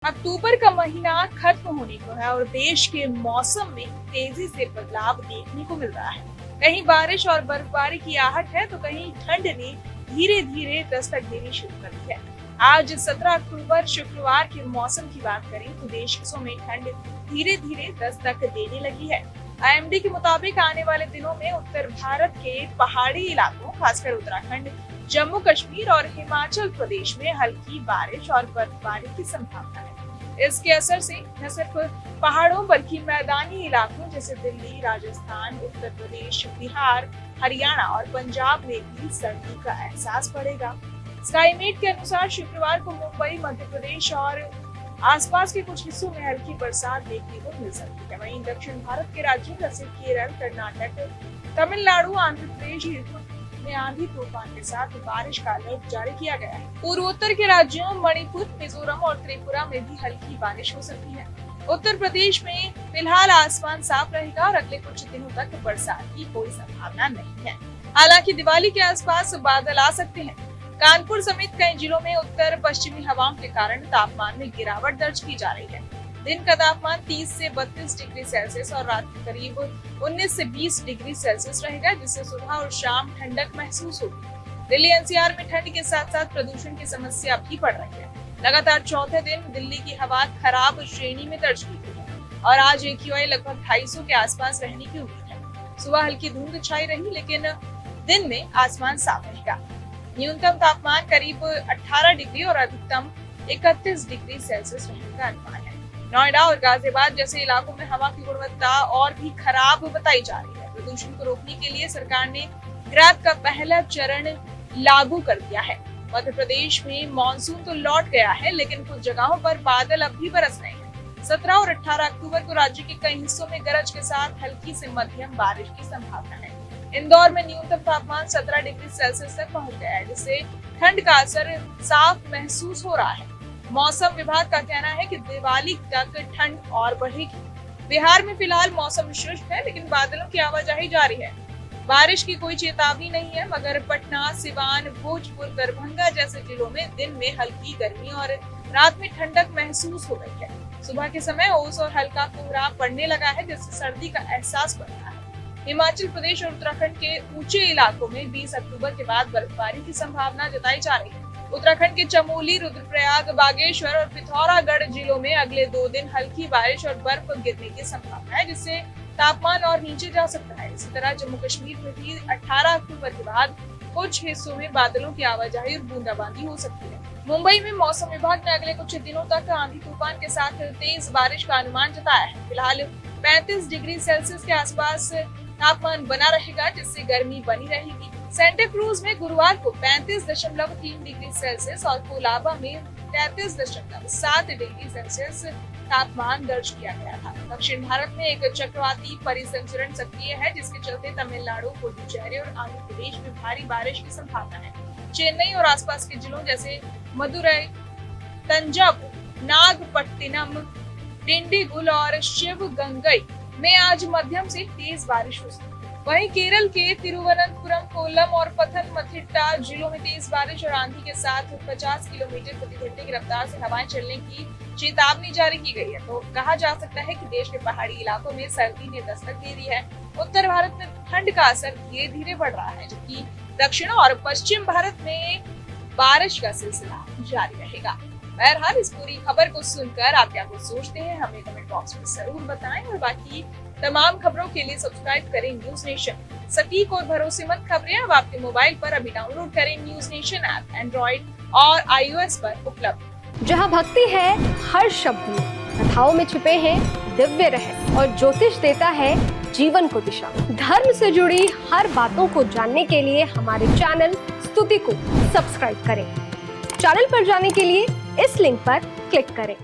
अक्टूबर का महीना खत्म होने को है और देश के मौसम में तेजी से बदलाव देखने को मिल रहा है। कहीं बारिश और बर्फबारी की आहट है तो कहीं ठंड ने धीरे धीरे दस्तक देनी शुरू कर दी है। आज 17 अक्टूबर शुक्रवार के मौसम की बात करें तो देश के हिस्सों में ठंड धीरे धीरे दस्तक देने लगी है। आईएमडी के मुताबिक आने वाले दिनों में उत्तर भारत के पहाड़ी इलाकों खासकर उत्तराखंड, जम्मू कश्मीर और हिमाचल प्रदेश में हल्की बारिश और बर्फबारी की संभावना है। इसके असर से न सिर्फ पहाड़ों बल्कि मैदानी इलाकों जैसे दिल्ली, राजस्थान, उत्तर प्रदेश, बिहार, हरियाणा और पंजाब में भी सर्दी का एहसास बढ़ेगा। स्काईमेट के अनुसार शुक्रवार को मुंबई, मध्य प्रदेश और आसपास के कुछ हिस्सों में हल्की बरसात देखने को मिल सकती है। वहीं दक्षिण भारत के राज्यों जैसे केरल, कर्नाटक, तमिलनाडु, आंध्र प्रदेश में आंधी तूफान के साथ बारिश का अलर्ट जारी किया गया है। पूर्वोत्तर के राज्यों मणिपुर, मिजोरम और त्रिपुरा में भी हल्की बारिश हो सकती है। उत्तर प्रदेश में फिलहाल आसमान साफ रहेगा और अगले कुछ दिनों तक बरसात की कोई संभावना नहीं है। हालांकि दिवाली के आसपास बादल आ सकते हैं। कानपुर समेत कई जिलों में उत्तर पश्चिमी हवाओं के कारण तापमान में गिरावट दर्ज की जा रही है। दिन का तापमान 30 से 32 डिग्री सेल्सियस और रात में करीब 19 से 20 डिग्री सेल्सियस रहेगा, जिससे सुबह और शाम ठंडक महसूस होगी। दिल्ली एनसीआर में ठंड के साथ साथ प्रदूषण की समस्या भी बढ़ रही है। लगातार चौथे दिन दिल्ली की हवा खराब श्रेणी में दर्ज की गई है और आज AQI लगभग 250 के आसपास रहने की उम्मीद है। सुबह हल्की धुंध छाई रही लेकिन दिन में आसमान साफ रहेगा। न्यूनतम तापमान करीब 18 डिग्री और अधिकतम 31 डिग्री सेल्सियस रहने का अनुमान है। नोएडा और गाजियाबाद जैसे इलाकों में हवा की गुणवत्ता और भी खराब बताई जा रही है। प्रदूषण को रोकने के लिए सरकार ने ग्रैब का पहला चरण लागू कर दिया है। मध्य प्रदेश में मानसून तो लौट गया है लेकिन कुछ जगहों पर बादल अब भी बरस रहे हैं। 17 और 18 अक्टूबर को राज्य के कई हिस्सों में गरज के साथ हल्की से मध्यम बारिश की संभावना है। इंदौर में न्यूनतम तापमान 17 डिग्री सेल्सियस तक पहुंच गया है, जिससे ठंड का असर साफ महसूस हो रहा है। मौसम विभाग का कहना है कि दिवाली तक ठंड और बढ़ेगी। बिहार में फिलहाल मौसम शुष्क है लेकिन बादलों की आवाजाही जारी है। बारिश की कोई चेतावनी नहीं है मगर पटना, सिवान, भोजपुर, दरभंगा जैसे जिलों में दिन में हल्की गर्मी और रात में ठंडक महसूस हो रही है। सुबह के समय ओस और हल्का कोहरा पड़ने लगा है जिससे सर्दी का एहसास बढ़ रहा है। हिमाचल प्रदेश और उत्तराखंड के ऊंचे इलाकों में 20 अक्टूबर के बाद बर्फबारी की संभावना जताई जा रही है। उत्तराखंड के चमोली, रुद्रप्रयाग, बागेश्वर और पिथौरागढ़ जिलों में अगले 2 दिन हल्की बारिश और बर्फ गिरने की संभावना है, जिससे तापमान और नीचे जा सकता है। इसी तरह जम्मू कश्मीर में भी 18 अक्टूबर के बाद कुछ हिस्सों में बादलों की आवाजाही और बूंदाबांदी हो सकती है। मुंबई में मौसम विभाग ने अगले कुछ दिनों तक आंधी तूफान के साथ तेज बारिश का अनुमान जताया है। फिलहाल 35 डिग्री सेल्सियस के आसपास तापमान बना रहेगा, जिससे गर्मी बनी रहेगी। सेंटा क्रूज में गुरुवार को 35.3 डिग्री सेल्सियस और कोलाबा में 33.7 डिग्री सेल्सियस तापमान दर्ज किया गया था। दक्षिण भारत में एक चक्रवाती परिसंचरण सक्रिय है, जिसके चलते तमिलनाडु, पुडुचेरी और आंध्र प्रदेश में भारी बारिश की संभावना है। चेन्नई और आसपास के जिलों जैसे मदुरई, तंजावुर, नागपट्टिनम, डिंडीगुल और शिवगंगई में आज मध्यम से तेज बारिश हो सकती है। वहीं केरल के तिरुवनंतपुरम, कोल्लम और पथनमथिट्टा जिलों में तेज बारिश और आंधी के साथ 50 किलोमीटर प्रति घंटे की रफ्तार से हवाएं चलने की चेतावनी जारी की गई है। तो कहा जा सकता है कि देश के पहाड़ी इलाकों में सर्दी ने दस्तक दे दी है। उत्तर भारत में ठंड का असर धीरे धीरे बढ़ रहा है, जबकि दक्षिण और पश्चिम भारत में बारिश का सिलसिला जारी रहेगा। बहरहाल इस पूरी खबर को सुनकर आप क्या कुछ सोचते हैं हमें कमेंट बॉक्स में जरूर बताएं और बाकी तमाम खबरों के लिए सब्सक्राइब करें न्यूज नेशन। सटीक और भरोसेमंद खबरें अब आपके मोबाइल पर अभी डाउनलोड करें न्यूज नेशन ऐप एंड्रॉइड और iOS पर उपलब्ध। जहां भक्ति है हर शब्द में, कथाओं में छुपे हैं दिव्य रहस्य और ज्योतिष देता है जीवन को दिशा। धर्म से जुड़ी हर बातों को जानने के लिए हमारे चैनल स्तुति को सब्सक्राइब करें। चैनल पर जाने के लिए इस लिंक पर क्लिक करें।